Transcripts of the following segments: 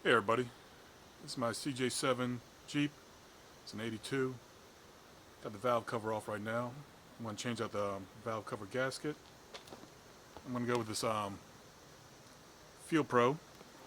Hey everybody, this is my CJ7 Jeep. It's an 82. Got the valve cover off right now. I'm going to change out the valve cover gasket. I'm going to go with this Fel-pro,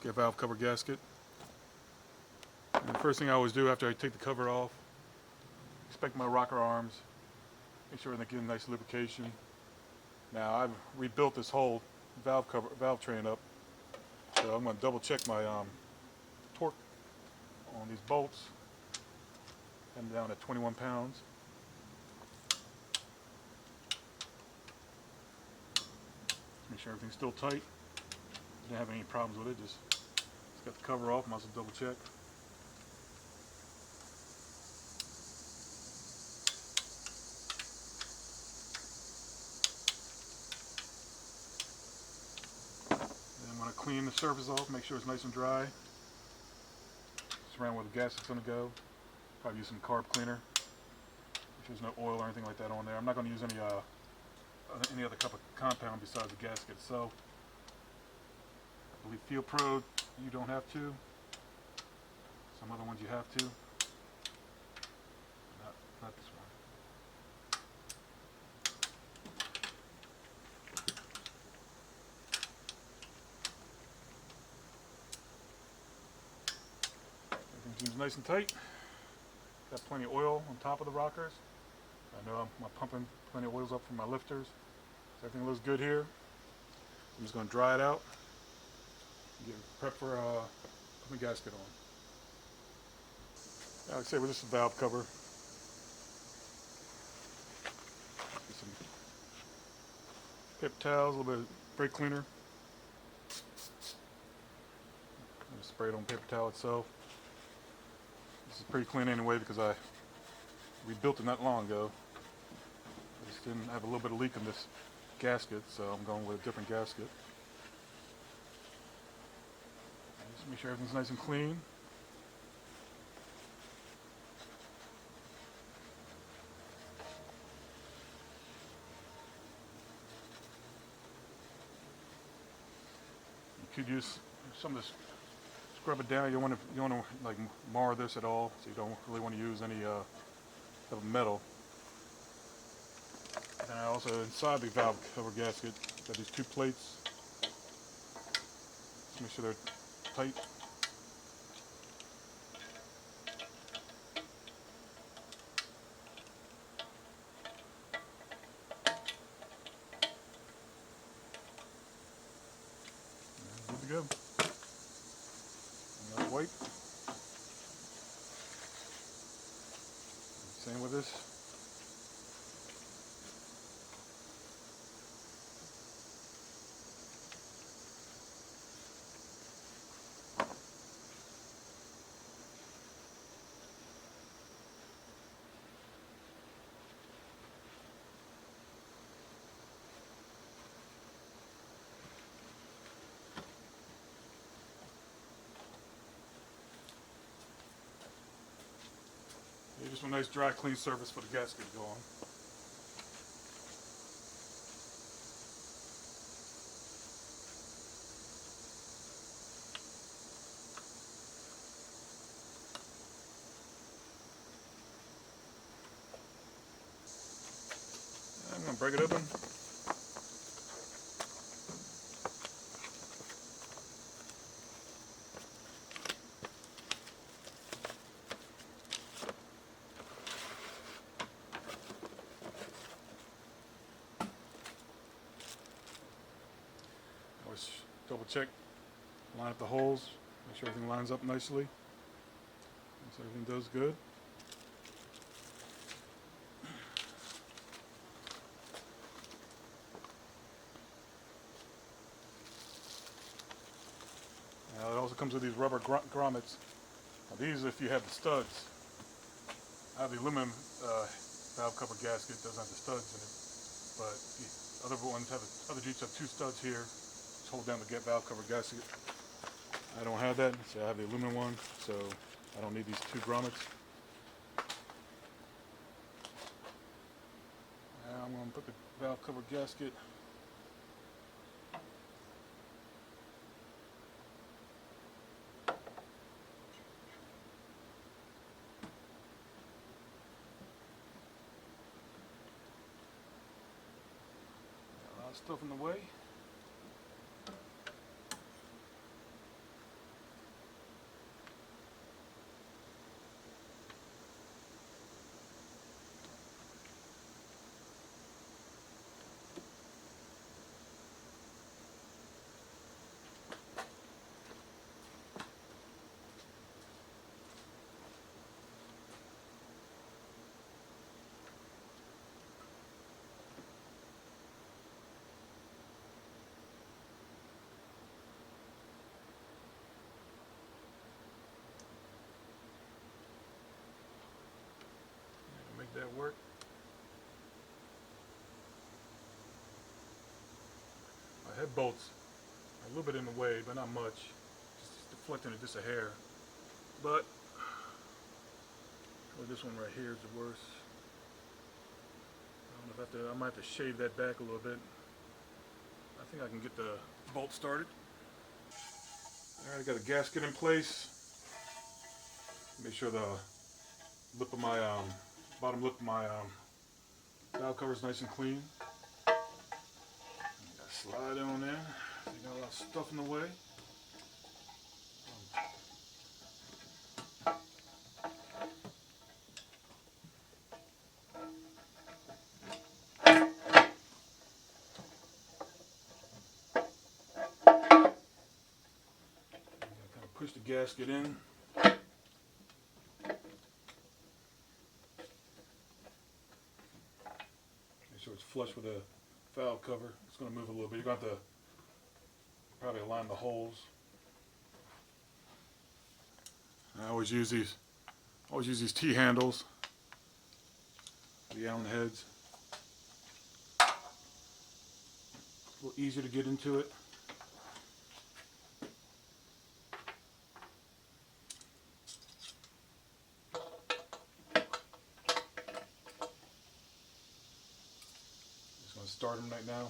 get valve cover gasket. And the first thing I always do after I take the cover off, inspect my rocker arms, make sure they get a nice lubrication. Now I've rebuilt this whole valve train up, so I'm going to double check my torque on these bolts. I'm down at 21 pounds. Make sure everything's still tight. Didn't have any problems with it. Just got the cover off. Must have double check. Then I'm going to clean the surface off. Make sure it's nice and dry. Just around where the gasket's going to go. Probably use some carb cleaner. Make sure there's no oil or anything like that on there. I'm not going to use any other type of compound besides the gasket itself. I believe Fel-pro you don't have to. Some other ones you have to. Not this one. Everything seems nice and tight. Got plenty of oil on top of the rockers. I know I'm pumping plenty of oils up from my lifters. So everything looks good here. I'm just going to dry it out. Get prep for putting the gasket on. Like I say, with this valve cover, get some paper towels, a little bit of brake cleaner. Just spray it on paper towel itself. This is pretty clean anyway because I rebuilt it not long ago. I just didn't have a little bit of leak in this gasket, so I'm going with a different gasket. Just make sure everything's nice and clean. You could use some of this, scrub it down. You don't want to like mar this at all, so you don't really want to use any type of metal. And also inside the valve cover gasket, got these two plates. Just make sure they're tight. Good to go. Another white. Same with this. Yeah, just a nice dry clean surface for the gasket to go on. I'm going to break it open. Always double check, line up the holes, make sure everything lines up nicely. So everything does good. Now it also comes with these rubber grommets. Now these, if you have the studs, I have the aluminum valve cover gasket, doesn't have the studs in it, but the other ones have, other Jeeps have two studs here, just hold down the valve cover gasket. I don't have that, so I have the aluminum one, so I don't need these two grommets. Now I'm going to put the valve cover gasket Stuff in the way. Make that work. My head bolts are a little bit in the way, but not much. Just deflecting it just a hair. But this one right here is the worst. I don't know if I might have to shave that back a little bit. I think I can get the bolt started. Alright, I got a gasket in place. Make sure the lip of my bottom lip of my valve cover is nice and clean. Slide it on there. You got a lot of stuff in the way. Kind of push the gasket in. Make sure it's flush with the valve cover. It's going to move a little bit. You're going to have to probably align the holes. I always use these T handles, the Allen heads. A little easier to get into it. Just going to start them right now.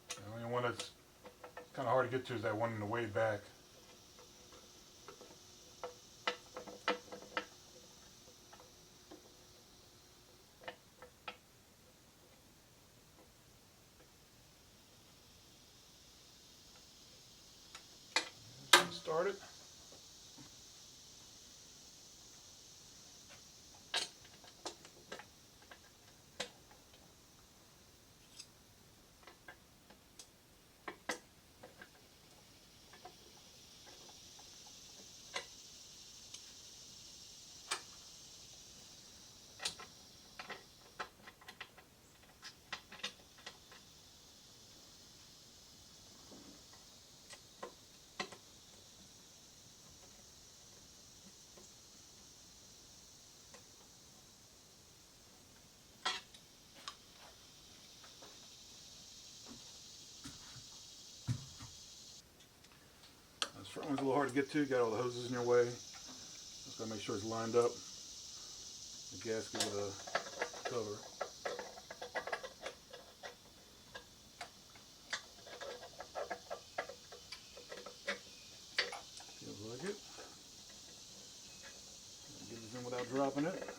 The only one that's kind of hard to get to is that one in the way back. Start it. This front one's a little hard to get to. Got all the hoses in your way. Just gotta make sure it's lined up. The gasket with a cover. Feels like it. Get this in without dropping it.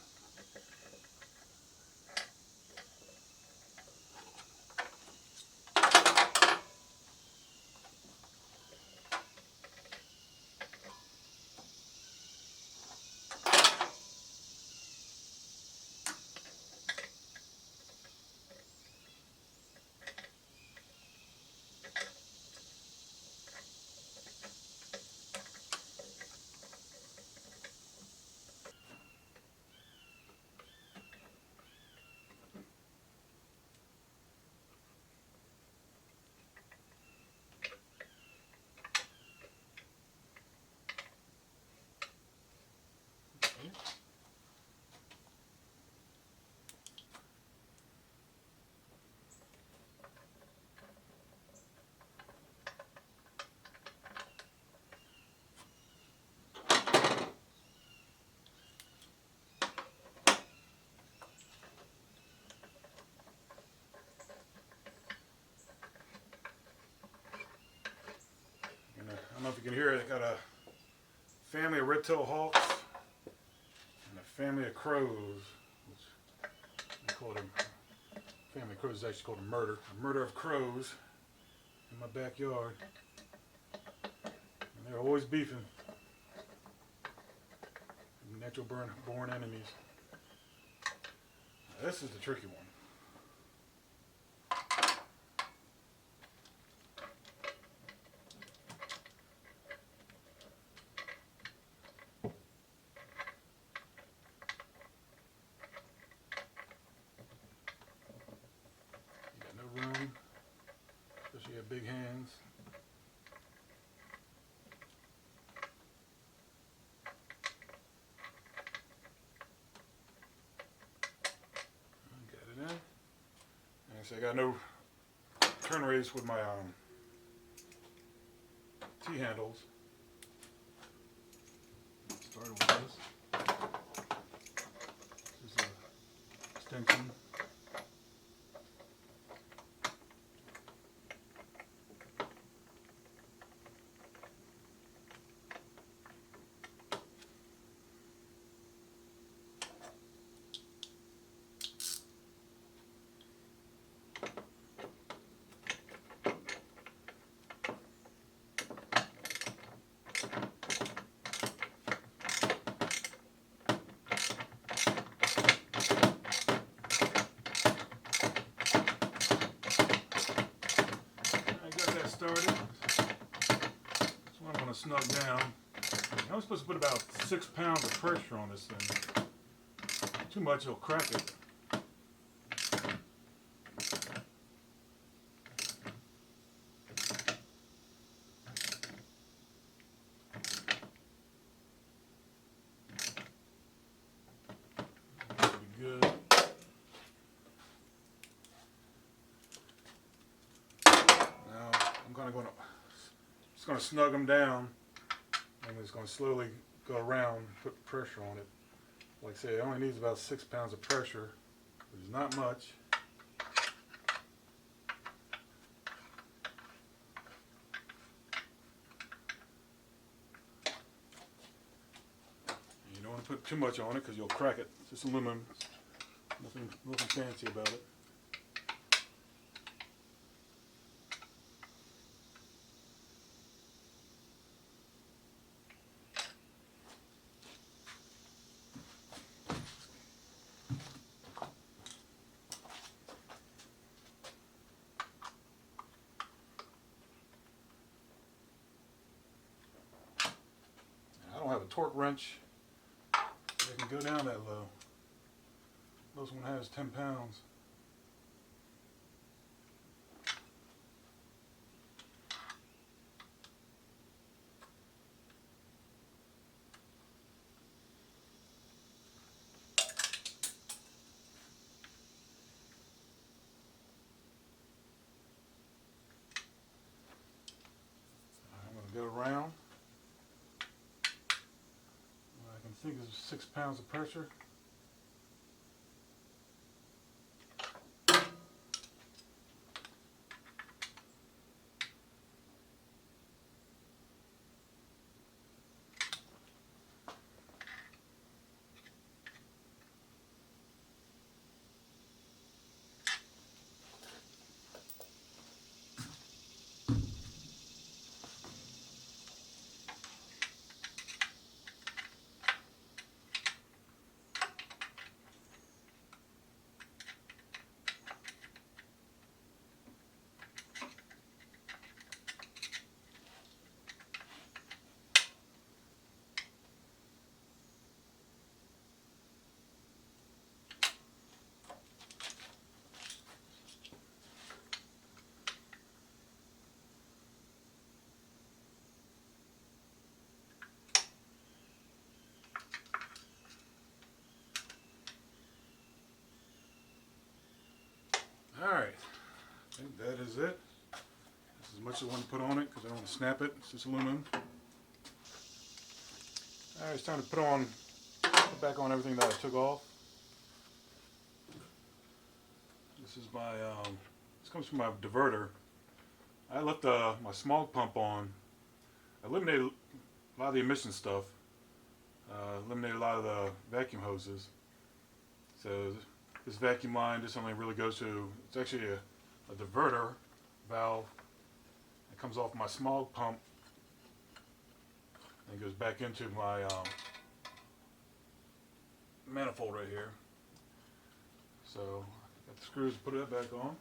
I don't know if you can hear it. I got a family of red-tailed hawks. family of crows, which we call it a family of crows is actually called a murder of crows in my backyard. And they're always beefing. Natural born enemies. Now, this is the tricky one. You got no room, especially you have big hands. I got no turn radius with my T-handles. Started with this. This is an extension. Started. This one I'm going to snug down. I'm supposed to put about 6 pounds of pressure on this thing. Too much, it'll crack it. That should be good. Just going to snug them down, and it's going to slowly go around, put pressure on it. Like I say, it only needs about 6 pounds of pressure, which is not much. And you don't want to put too much on it because you'll crack it. It's just aluminum, nothing fancy about it. I don't have a torque wrench that can go down that low. Most one has 10 pounds. I'm going to go around. I can think there's 6 pounds of pressure. Alright, I think that is it. This is as much as I want to put on it because I don't want to snap it. It's just aluminum. Alright, it's time to put back on everything that I took off. This is my, this comes from my diverter. I left my smog pump on. I eliminated a lot of the emission stuff. eliminated a lot of the vacuum hoses. So this vacuum line just only really goes to, it's actually a diverter valve. It comes off my smog pump and goes back into my manifold right here. So got the screws to put that back on.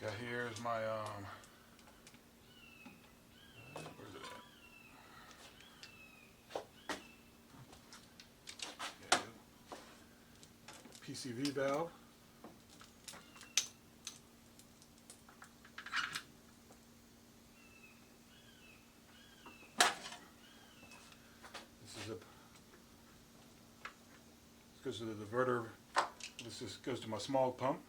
Got here is my where's it at? PCV valve. This goes to the diverter. This just goes to my smog pump.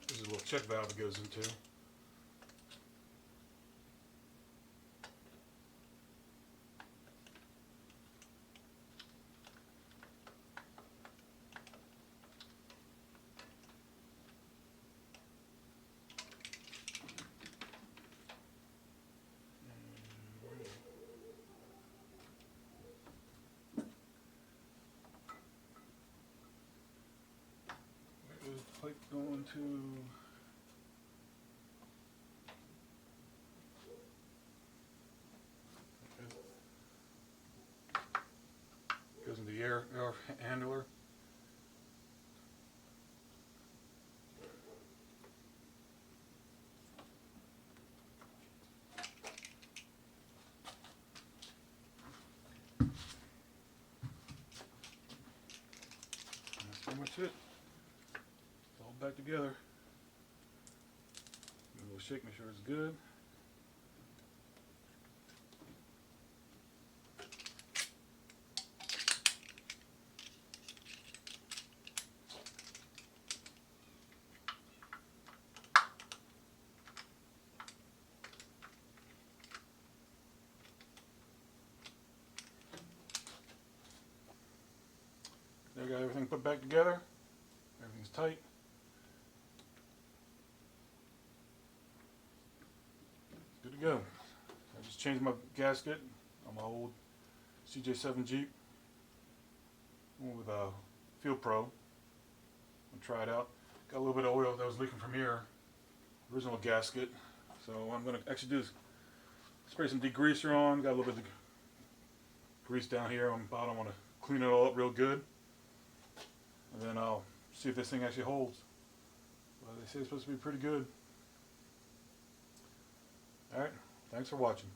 This is a little check valve it goes into. Where is the pipe going to? Goes into the air handler. And that's pretty much it. It's all back together. Give it a little shake, make sure it's good. There, got everything put back together. Everything's tight. Good to go. I just changed my gasket on my old CJ7 Jeep. Went with a Fel-pro. I'm gonna try it out. Got a little bit of oil that was leaking from here. Original gasket. So what I'm gonna actually do is spray some degreaser on. Got a little bit of grease down here on the bottom. I want to clean it all up real good. And then I'll see if this thing actually holds. Well, they say it's supposed to be pretty good. Alright, thanks for watching.